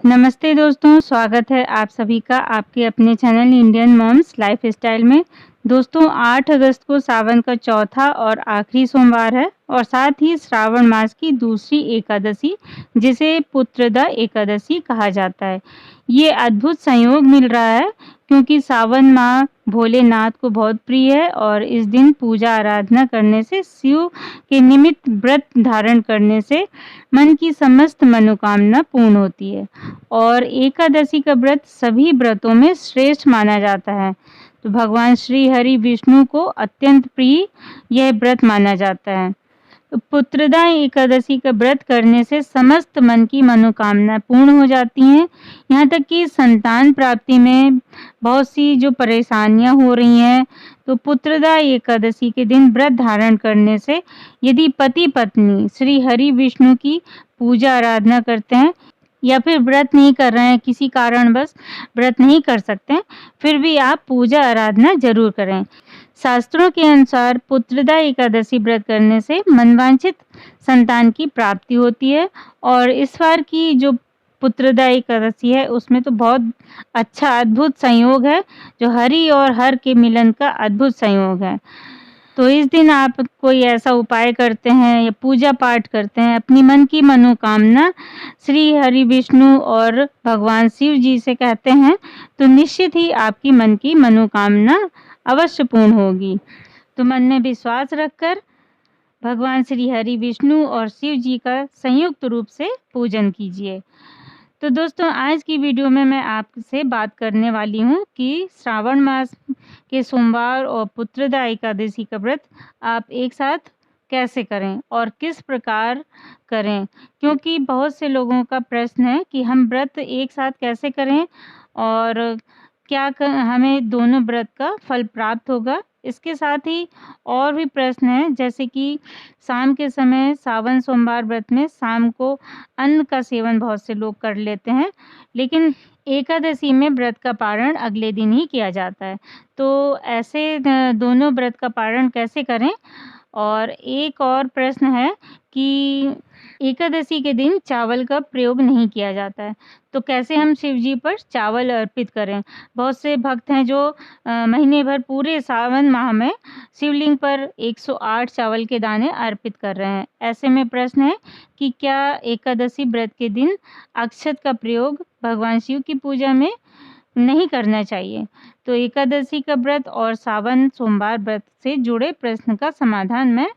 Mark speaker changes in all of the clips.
Speaker 1: नमस्ते दोस्तों, स्वागत है आप सभी का आपके अपने चैनल इंडियन मॉम्स लाइफस्टाइल में। दोस्तों 8 अगस्त को सावन का चौथा और आखिरी सोमवार है और साथ ही श्रावण मास की दूसरी एकादशी जिसे पुत्रदा एकादशी कहा जाता है। ये अद्भुत संयोग मिल रहा है क्योंकि सावन माह भोलेनाथ को बहुत प्रिय है और इस दिन पूजा आराधना करने से शिव के निमित्त व्रत धारण करने से मन की समस्त मनोकामना पूर्ण होती है और एकादशी का व्रत सभी व्रतों में श्रेष्ठ माना जाता है। तो भगवान श्री हरि विष्णु को अत्यंत प्रिय यह व्रत माना जाता है। तो पुत्रदा एकादशी का व्रत करने से समस्त मन की मनोकामना पूर्ण हो जाती हैं। यहाँ तक कि संतान प्राप्ति में बहुत सी जो परेशानियां हो रही हैं, तो पुत्रदा एकादशी के दिन व्रत धारण करने से यदि पति पत्नी श्री हरि विष्णु की पूजा आराधना करते हैं या फिर व्रत नहीं कर रहे हैं, किसी कारणवश व्रत नहीं कर सकते हैं, फिर भी आप पूजा आराधना जरूर करें। शास्त्रों के अनुसार पुत्रदा एकादशी व्रत करने से मनवांछित संतान की प्राप्ति होती है और इस बार की जो पुत्रदा एकादशी है उसमें तो बहुत अच्छा अद्भुत संयोग है, जो हरि और हर के मिलन का अद्भुत संयोग है। तो इस दिन आप कोई ऐसा उपाय करते हैं या पूजा पाठ करते हैं, अपनी मन की मनोकामना श्री हरि विष्णु और भगवान शिव जी से कहते हैं, तो निश्चित ही आपकी मन की मनोकामना अवश्य पूर्ण होगी। तो मन में विश्वास रखकर भगवान श्री हरि विष्णु और शिव जी का संयुक्त रूप से पूजन कीजिए। तो दोस्तों आज की वीडियो में मैं आपसे बात करने वाली हूँ कि श्रावण मास के सोमवार और पुत्रदा एकादशी का व्रत आप एक साथ कैसे करें और किस प्रकार करें, क्योंकि बहुत से लोगों का प्रश्न है कि हम व्रत एक साथ कैसे करें और क्या हमें दोनों व्रत का फल प्राप्त होगा। इसके साथ ही और भी प्रश्न हैं, जैसे कि शाम के समय सावन सोमवार व्रत में शाम को अन्न का सेवन बहुत से लोग कर लेते हैं, लेकिन एकादशी में व्रत का पारण अगले दिन ही किया जाता है। तो ऐसे दोनों व्रत का पारण कैसे करें। और एक और प्रश्न है कि एकादशी के दिन चावल का प्रयोग नहीं किया जाता है, तो कैसे हम शिव जी पर चावल अर्पित करें। बहुत से भक्त हैं जो महीने भर पूरे सावन माह में शिवलिंग पर 108 चावल के दाने अर्पित कर रहे हैं। ऐसे में प्रश्न है कि क्या एकादशी व्रत के दिन अक्षत का प्रयोग भगवान शिव की पूजा में नहीं करना चाहिए। तो एकादशी का व्रत और सावन सोमवार व्रत से जुड़े प्रश्न का समाधान मैं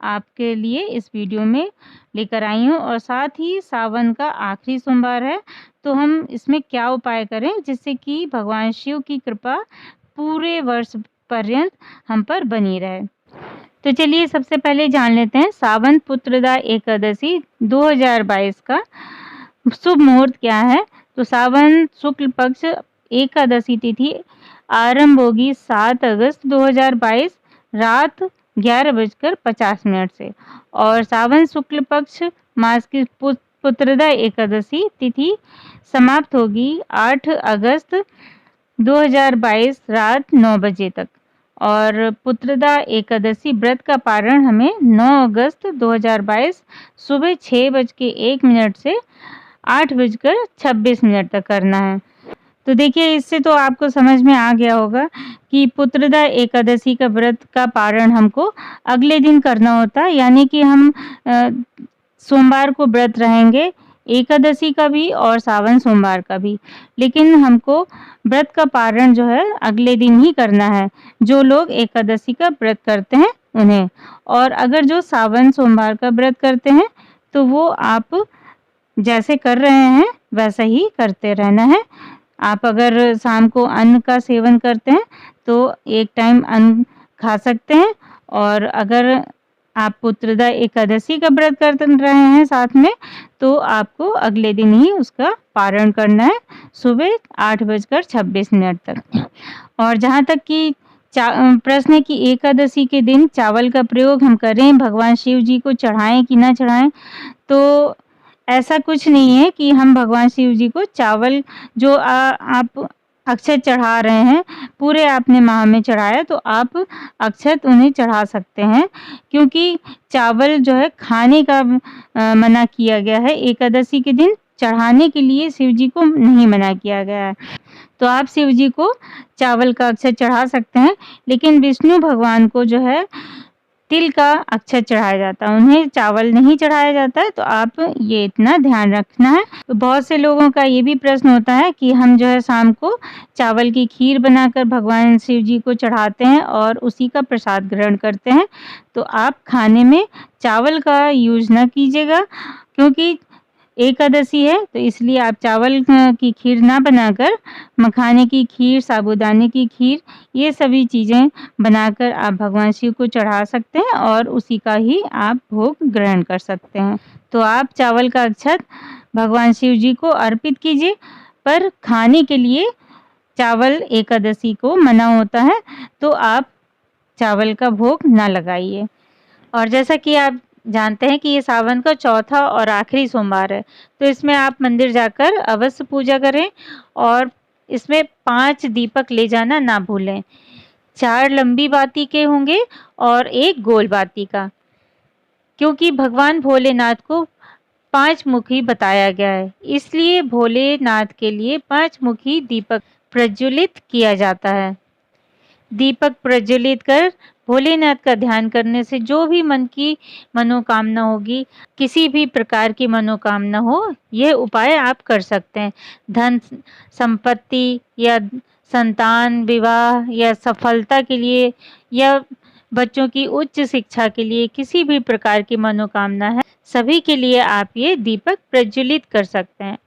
Speaker 1: आपके लिए इस वीडियो में लेकर आई हूँ और साथ ही सावन का आखिरी सोमवार है, तो हम इसमें क्या उपाय करें जिससे कि भगवान शिव की कृपा पूरे वर्ष पर्यंत हम पर बनी रहे। तो चलिए सबसे पहले जान लेते हैं सावन पुत्रदा एकादशी 2022 का शुभ मुहूर्त क्या है। तो सावन शुक्ल पक्ष एकादशी तिथि आरंभ होगी 7 अगस्त 2022 रात 11:50 से और सावन शुक्ल पक्ष मास की पुत्रदा एकादशी तिथि समाप्त होगी 8 अगस्त 2022 रात 9 बजे तक और पुत्रदा एकादशी व्रत का पारण हमें 9 अगस्त 2022 सुबह 6:01 से 8:26 तक करना है। तो देखिए इससे तो आपको समझ में आ गया होगा कि पुत्रदा एकादशी का व्रत का पारण हमको अगले दिन करना होता है, यानी कि हम सोमवार को व्रत रहेंगे एकादशी का भी और सावन सोमवार का भी, लेकिन हमको व्रत का पारण जो है अगले दिन ही करना है, जो लोग एकादशी का व्रत करते हैं उन्हें। और अगर जो सावन सोमवार का व्रत करते हैं तो वो आप जैसे कर रहे हैं वैसा ही करते रहना है। आप अगर शाम को अन्न का सेवन करते हैं तो एक टाइम अन्न खा सकते हैं, और अगर आप पुत्रदा एकादशी का व्रत कर रहे हैं साथ में, तो आपको अगले दिन ही उसका पारण करना है सुबह 8:26 तक। और जहाँ तक कि प्रश्न है कि एकादशी के दिन चावल का प्रयोग हम करें, भगवान शिव जी को चढ़ाएं कि ना चढ़ाएं, तो ऐसा कुछ नहीं है कि हम भगवान शिव जी को चावल जो आप अक्षत चढ़ा रहे हैं पूरे आपने माह में चढ़ाया तो आप अक्षत उन्हें चढ़ा सकते हैं, क्योंकि चावल जो है खाने का मना किया गया है एकादशी के दिन, चढ़ाने के लिए शिव जी को नहीं मना किया गया है। तो आप शिव जी को चावल का अक्षत चढ़ा सकते हैं, लेकिन विष्णु भगवान को जो है तिल का अक्षत चढ़ाया जाता है, उन्हें चावल नहीं चढ़ाया जाता है। तो आप ये इतना ध्यान रखना है। तो बहुत से लोगों का ये भी प्रश्न होता है कि हम जो है शाम को चावल की खीर बनाकर भगवान शिव जी को चढ़ाते हैं और उसी का प्रसाद ग्रहण करते हैं। तो आप खाने में चावल का यूज़ ना कीजिएगा, क्योंकि एकादशी है, तो इसलिए आप चावल की खीर ना बनाकर मखाने की खीर, साबूदाने की खीर, ये सभी चीज़ें बनाकर आप भगवान शिव को चढ़ा सकते हैं और उसी का ही आप भोग ग्रहण कर सकते हैं। तो आप चावल का अक्षत भगवान शिव जी को अर्पित कीजिए, पर खाने के लिए चावल एकादशी को मना होता है, तो आप चावल का भोग ना लगाइए। और जैसा कि आप जानते हैं कि ये सावन का चौथा और आखिरी सोमवार है, तो इसमें आप मंदिर जाकर अवश्य पूजा करें और इसमें 5 दीपक ले जाना ना भूलें। 4 लंबी बाती के होंगे और 1 गोल बाती का, क्योंकि भगवान भोलेनाथ को 5 मुखी बताया गया है, इसलिए भोलेनाथ के लिए 5 मुखी दीपक प्रज्वलित किया जाता है। दीपक प्रज्वलित कर भोलेनाथ का ध्यान करने से जो भी मन की मनोकामना होगी, किसी भी प्रकार की मनोकामना हो, यह उपाय आप कर सकते हैं। धन संपत्ति या संतान, विवाह या सफलता के लिए या बच्चों की उच्च शिक्षा के लिए, किसी भी प्रकार की मनोकामना है, सभी के लिए आप ये दीपक प्रज्वलित कर सकते हैं।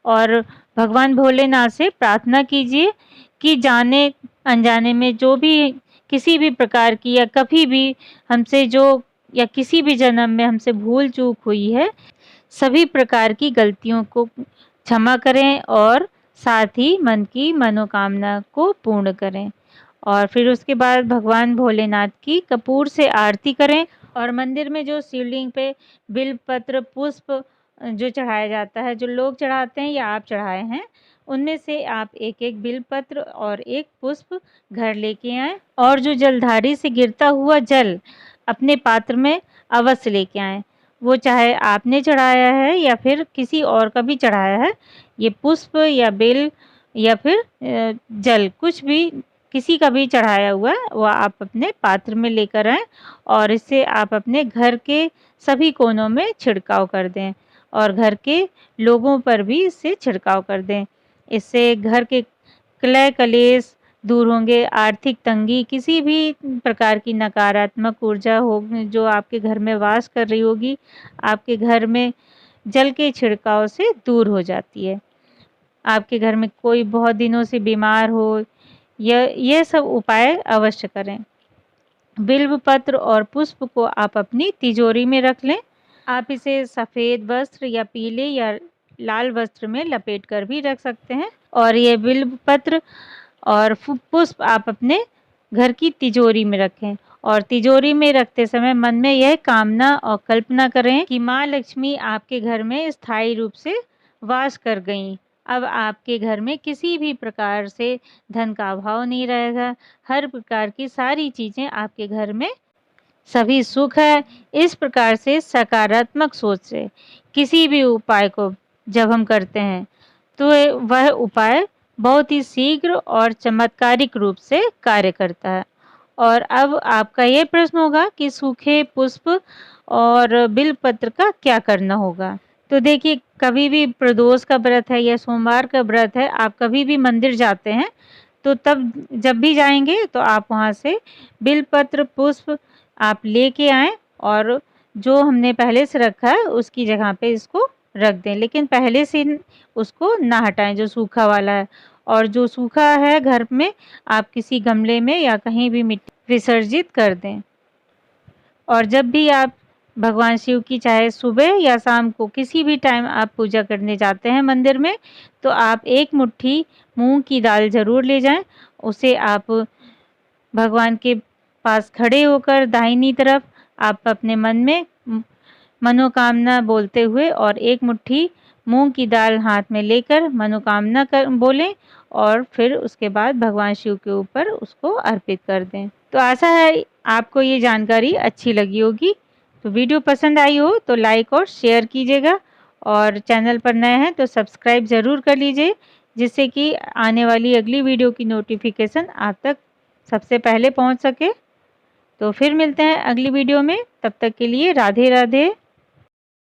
Speaker 1: और भगवान भोलेनाथ से प्रार्थना कीजिए कि जाने अनजाने में जो भी किसी भी प्रकार की या कभी भी हमसे जो या किसी भी जन्म में हमसे भूल चूक हुई है, सभी प्रकार की गलतियों को क्षमा करें और साथ ही मन की मनोकामना को पूर्ण करें। और फिर उसके बाद भगवान भोलेनाथ की कपूर से आरती करें और मंदिर में जो शिवलिंग पे बिल्वपत्र, पुष्प जो चढ़ाया जाता है, जो लोग चढ़ाते हैं या आप चढ़ाए हैं, उनमें से आप एक-एक बिल्वपत्र और 1 पुष्प घर लेके आएँ और जो जलधारी से गिरता हुआ जल अपने पात्र में अवश्य लेके आएँ। वो चाहे आपने चढ़ाया है या फिर किसी और का भी चढ़ाया है, ये पुष्प या बेल या फिर जल कुछ भी किसी का भी चढ़ाया हुआ है, वो आप अपने पात्र में लेकर आएँ और इससे आप अपने घर के सभी कोनों में छिड़काव कर दें और घर के लोगों पर भी इससे छिड़काव कर दें। इससे घर के कलह कलेश दूर होंगे, आर्थिक तंगी, किसी भी प्रकार की नकारात्मक ऊर्जा हो जो आपके घर में वास कर रही होगी, आपके घर में जल के छिड़काव से दूर हो जाती है। आपके घर में कोई बहुत दिनों से बीमार हो, ये सब उपाय अवश्य करें। बिल्वपत्र और पुष्प को आप अपनी तिजोरी में रख लें। आप इसे सफ़ेद वस्त्र या पीले या लाल वस्त्र में लपेट कर भी रख सकते हैं और ये बिल्वपत्र और पुष्प आप अपने घर की तिजोरी में रखें और तिजोरी में रखते समय मन में यह कामना और कल्पना करें कि माँ लक्ष्मी आपके घर में स्थायी रूप से वास कर गईं। अब आपके घर में किसी भी प्रकार से धन का अभाव नहीं रहेगा, हर प्रकार की सारी चीज़ें आपके घर में सभी सुख है। इस प्रकार से सकारात्मक सोच से किसी भी उपाय को जब हम करते हैं, तो वह उपाय बहुत ही शीघ्र और चमत्कारिक रूप से कार्य करता है। और अब आपका ये प्रश्न होगा कि सूखे पुष्प और बिल्वपत्र का क्या करना होगा? तो देखिए, कभी भी प्रदोष का व्रत है या सोमवार का व्रत है, आप कभी भी मंदिर जाते हैं, तो तब जब भी जाएंगे तो आप वहाँ से बिल्वपत्र, पुष्प आप लेके आएँ और जो हमने पहले से रखा है उसकी जगह पे इसको रख दें, लेकिन पहले से उसको ना हटाएं जो सूखा वाला है। और जो सूखा है घर में आप किसी गमले में या कहीं भी मिट्टी विसर्जित कर दें। और जब भी आप भगवान शिव की चाहे सुबह या शाम को किसी भी टाइम आप पूजा करने जाते हैं मंदिर में, तो आप 1 मुट्ठी मूंग की दाल ज़रूर ले जाएं। उसे आप भगवान के पास खड़े होकर दाहिनी तरफ आप अपने मन में मनोकामना बोलते हुए और 1 मुट्ठी मूंग की दाल हाथ में लेकर मनोकामना कर बोलें और फिर उसके बाद भगवान शिव के ऊपर उसको अर्पित कर दें। तो आशा है आपको ये जानकारी अच्छी लगी होगी। तो वीडियो पसंद आई हो तो लाइक और शेयर कीजिएगा और चैनल पर नए हैं तो सब्सक्राइब ज़रूर कर लीजिए, जिससे कि आने वाली अगली वीडियो की नोटिफिकेशन आप तक सबसे पहले पहुंच सके। तो फिर मिलते हैं अगली वीडियो में, तब तक के लिए राधे राधे।